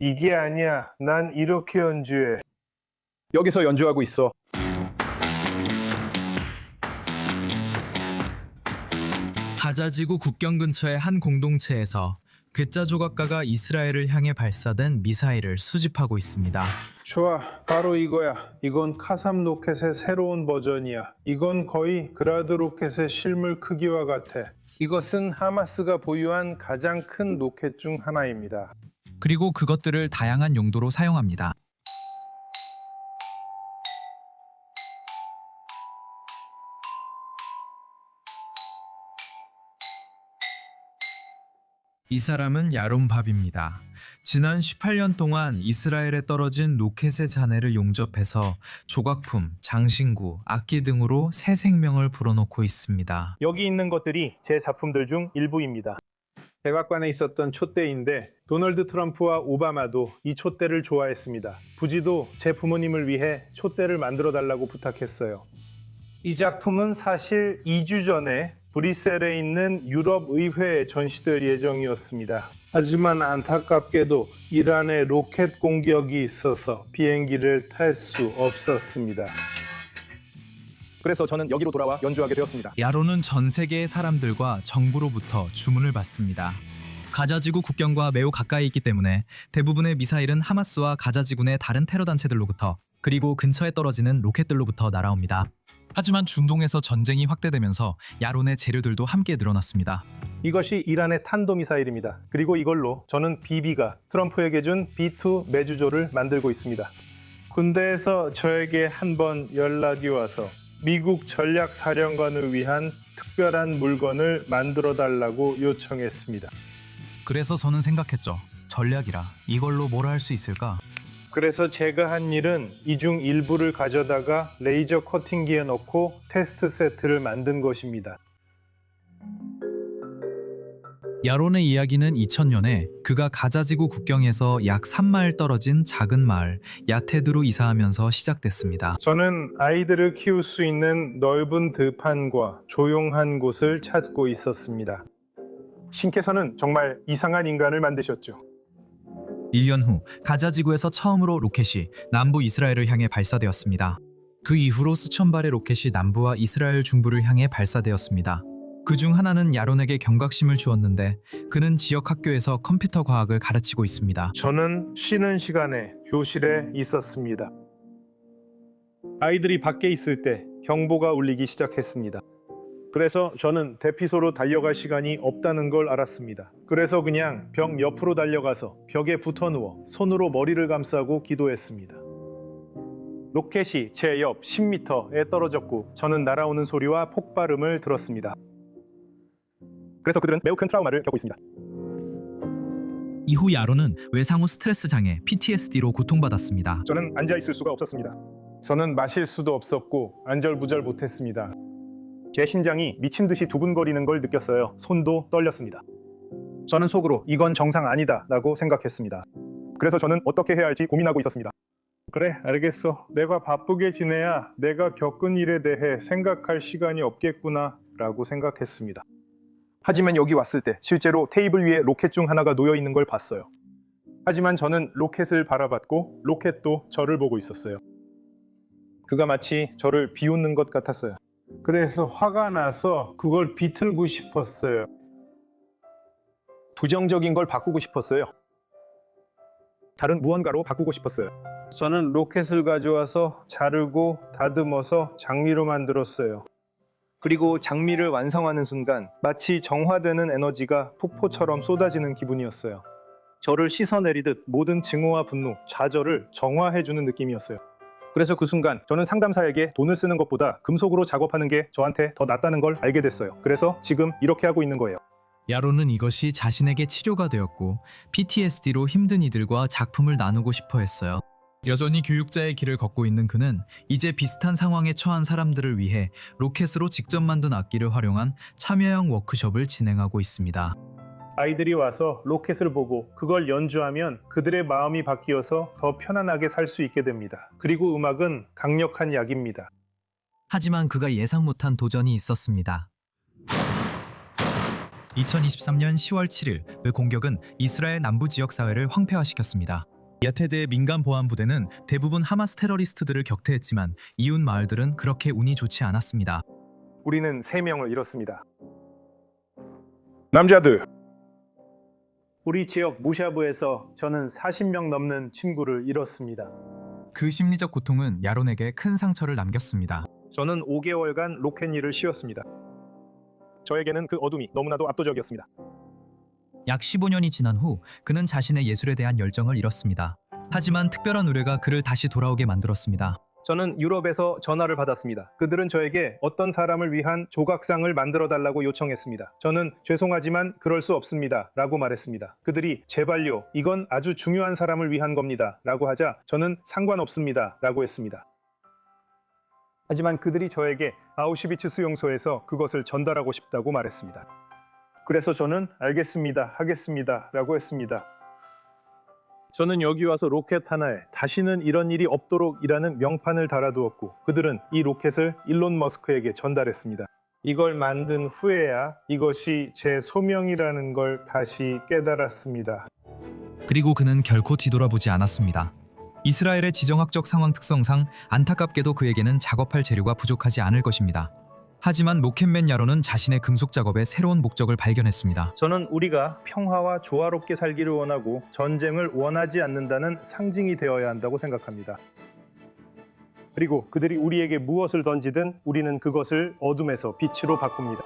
이게 아니야. 난 이렇게 연주해. 여기서 연주하고 있어. 가자지구 국경 근처의 한 공동체에서 괴짜 조각가가 이스라엘을 향해 발사된 미사일을 수집하고 있습니다. 좋아, 바로 이거야. 이건 카삼 로켓의 새로운 버전이야. 이건 거의 그라드 로켓의 실물 크기와 같아. 이것은 하마스가 보유한 가장 큰 로켓 중 하나입니다. 그리고 그것들을 다양한 용도로 사용합니다. 이 사람은 야론 밥입니다. 지난 18년 동안 이스라엘에 떨어진 로켓의 잔해를 용접해서 조각품, 장신구, 악기 등으로 새 생명을 불어넣고 있습니다. 여기 있는 것들이 제 작품들 중 일부입니다. 백악관에 있었던 촛대인데 도널드 트럼프와 오바마도 이 촛대를 좋아했습니다. 부지도 제 부모님을 위해 촛대를 만들어 달라고 부탁했어요. 이 작품은 사실 2주 전에 브뤼셀에 있는 유럽 의회에 전시될 예정이었습니다. 하지만 안타깝게도 이란의 로켓 공격이 있어서 비행기를 탈 수 없었습니다. 그래서 저는 여기로 돌아와 연주하게 되었습니다. 야론은 전 세계의 사람들과 정부로부터 주문을 받습니다. 가자지구 국경과 매우 가까이 있기 때문에 대부분의 미사일은 하마스와 가자지군의 다른 테러 단체들로부터 그리고 근처에 떨어지는 로켓들로부터 날아옵니다. 하지만 중동에서 전쟁이 확대되면서 야론의 재료들도 함께 늘어났습니다. 이것이 이란의 탄도미사일입니다. 그리고 이걸로 저는 비비가 트럼프에게 준 B2 매주조를 만들고 있습니다. 군대에서 저에게 한 번 연락이 와서 미국 전략사령관을 위한 특별한 물건을 만들어 달라고 요청했습니다. 그래서 저는 생각했죠. 전략이라 이걸로 뭘 할 수 있을까? 그래서 제가 한 일은 이 중 일부를 가져다가 레이저 커팅기에 넣고 테스트 세트를 만든 것입니다. 야론의 이야기는 2000년에 그가 가자지구 국경에서 약 3마일 떨어진 작은 마을 야테드로 이사하면서 시작됐습니다. 저는 아이들을 키울 수 있는 넓은 들판과 조용한 곳을 찾고 있었습니다. 신께서는 정말 이상한 인간을 만드셨죠. 1년 후 가자지구에서 처음으로 로켓이 남부 이스라엘을 향해 발사되었습니다. 그 이후로 수천 발의 로켓이 남부와 이스라엘 중부를 향해 발사되었습니다. 그 중 하나는 야론에게 경각심을 주었는데 그는 지역 학교에서 컴퓨터 과학을 가르치고 있습니다. 저는 쉬는 시간에 교실에 있었습니다. 아이들이 밖에 있을 때 경보가 울리기 시작했습니다. 그래서 저는 대피소로 달려갈 시간이 없다는 걸 알았습니다. 그래서 그냥 벽 옆으로 달려가서 벽에 붙어 누워 손으로 머리를 감싸고 기도했습니다. 로켓이 제 옆 10m에 떨어졌고 저는 날아오는 소리와 폭발음을 들었습니다. 그래서 그들은 매우 큰 트라우마를 겪고 있습니다. 이후 야론은 외상후 스트레스 장애 PTSD로 고통받았습니다. 저는 앉아 있을 수가 없었습니다. 저는 마실 수도 없었고 안절부절 못했습니다. 제 심장이 미친 듯이 두근거리는 걸 느꼈어요. 손도 떨렸습니다. 저는 속으로 이건 정상 아니다 라고 생각했습니다. 그래서 저는 어떻게 해야 할지 고민하고 있었습니다. 그래, 알겠어. 내가 바쁘게 지내야 내가 겪은 일에 대해 생각할 시간이 없겠구나 라고 생각했습니다. 하지만 여기 왔을 때 실제로 테이블 위에 로켓 중 하나가 놓여 있는 걸 봤어요. 하지만 저는 로켓을 바라봤고 로켓도 저를 보고 있었어요. 그가 마치 저를 비웃는 것 같았어요. 그래서 화가 나서 그걸 비틀고 싶었어요. 부정적인 걸 바꾸고 싶었어요. 다른 무언가로 바꾸고 싶었어요. 저는 로켓을 가져와서 자르고 다듬어서 장미로 만들었어요. 그리고 장미를 완성하는 순간 마치 정화되는 에너지가 폭포처럼 쏟아지는 기분이었어요. 저를 씻어내리듯 모든 증오와 분노, 좌절을 정화해주는 느낌이었어요. 그래서 그 순간 저는 상담사에게 돈을 쓰는 것보다 금속으로 작업하는 게 저한테 더 낫다는 걸 알게 됐어요. 그래서 지금 이렇게 하고 있는 거예요. 야론은 이것이 자신에게 치료가 되었고 PTSD로 힘든 이들과 작품을 나누고 싶어 했어요. 여전히 교육자의 길을 걷고 있는 그는 이제 비슷한 상황에 처한 사람들을 위해 로켓으로 직접 만든 악기를 활용한 참여형 워크숍을 진행하고 있습니다. 아이들이 와서 로켓을 보고 그걸 연주하면 그들의 마음이 바뀌어서 더 편안하게 살 수 있게 됩니다. 그리고 음악은 강력한 약입니다. 하지만 그가 예상 못한 도전이 있었습니다. 2023년 10월 7일 그 공격은 이스라엘 남부 지역 사회를 황폐화시켰습니다. 야테드의 민간 보안 부대는 대부분 하마스 테러리스트들을 격퇴했지만 이웃 마을들은 그렇게 운이 좋지 않았습니다. 우리는 3명을 잃었습니다. 남자들, 우리 지역 무샤브에서 저는 40명 넘는 친구를 잃었습니다. 그 심리적 고통은 야론에게 큰 상처를 남겼습니다. 저는 5개월간 로켓일을 쉬었습니다. 저에게는 그 어둠이 너무나도 압도적이었습니다. 약 15년이 지난 후 그는 자신의 예술에 대한 열정을 잃었습니다. 하지만 특별한 의뢰가 그를 다시 돌아오게 만들었습니다. 저는 유럽에서 전화를 받았습니다. 그들은 저에게 어떤 사람을 위한 조각상을 만들어 달라고 요청했습니다. 저는 죄송하지만 그럴 수 없습니다 라고 말했습니다. 그들이 제발요, 이건 아주 중요한 사람을 위한 겁니다 라고 하자 저는 상관없습니다 라고 했습니다. 하지만 그들이 저에게 아우슈비츠 수용소에서 그것을 전달하고 싶다고 말했습니다. 그래서 저는 알겠습니다, 하겠습니다 라고 했습니다. 저는 여기 와서 로켓 하나에 다시는 이런 일이 없도록이라는 명판을 달아두었고 그들은 이 로켓을 일론 머스크에게 전달했습니다. 이걸 만든 후에야 이것이 제 소명이라는 걸 다시 깨달았습니다. 그리고 그는 결코 뒤돌아보지 않았습니다. 이스라엘의 지정학적 상황 특성상 안타깝게도 그에게는 작업할 재료가 부족하지 않을 것입니다. 하지만 로켓맨 야론은 자신의 금속 작업에 새로운 목적을 발견했습니다. 저는 우리가 평화와 조화롭게 살기를 원하고 전쟁을 원하지 않는다는 상징이 되어야 한다고 생각합니다. 그리고 그들이 우리에게 무엇을 던지든 우리는 그것을 어둠에서 빛으로 바꿉니다.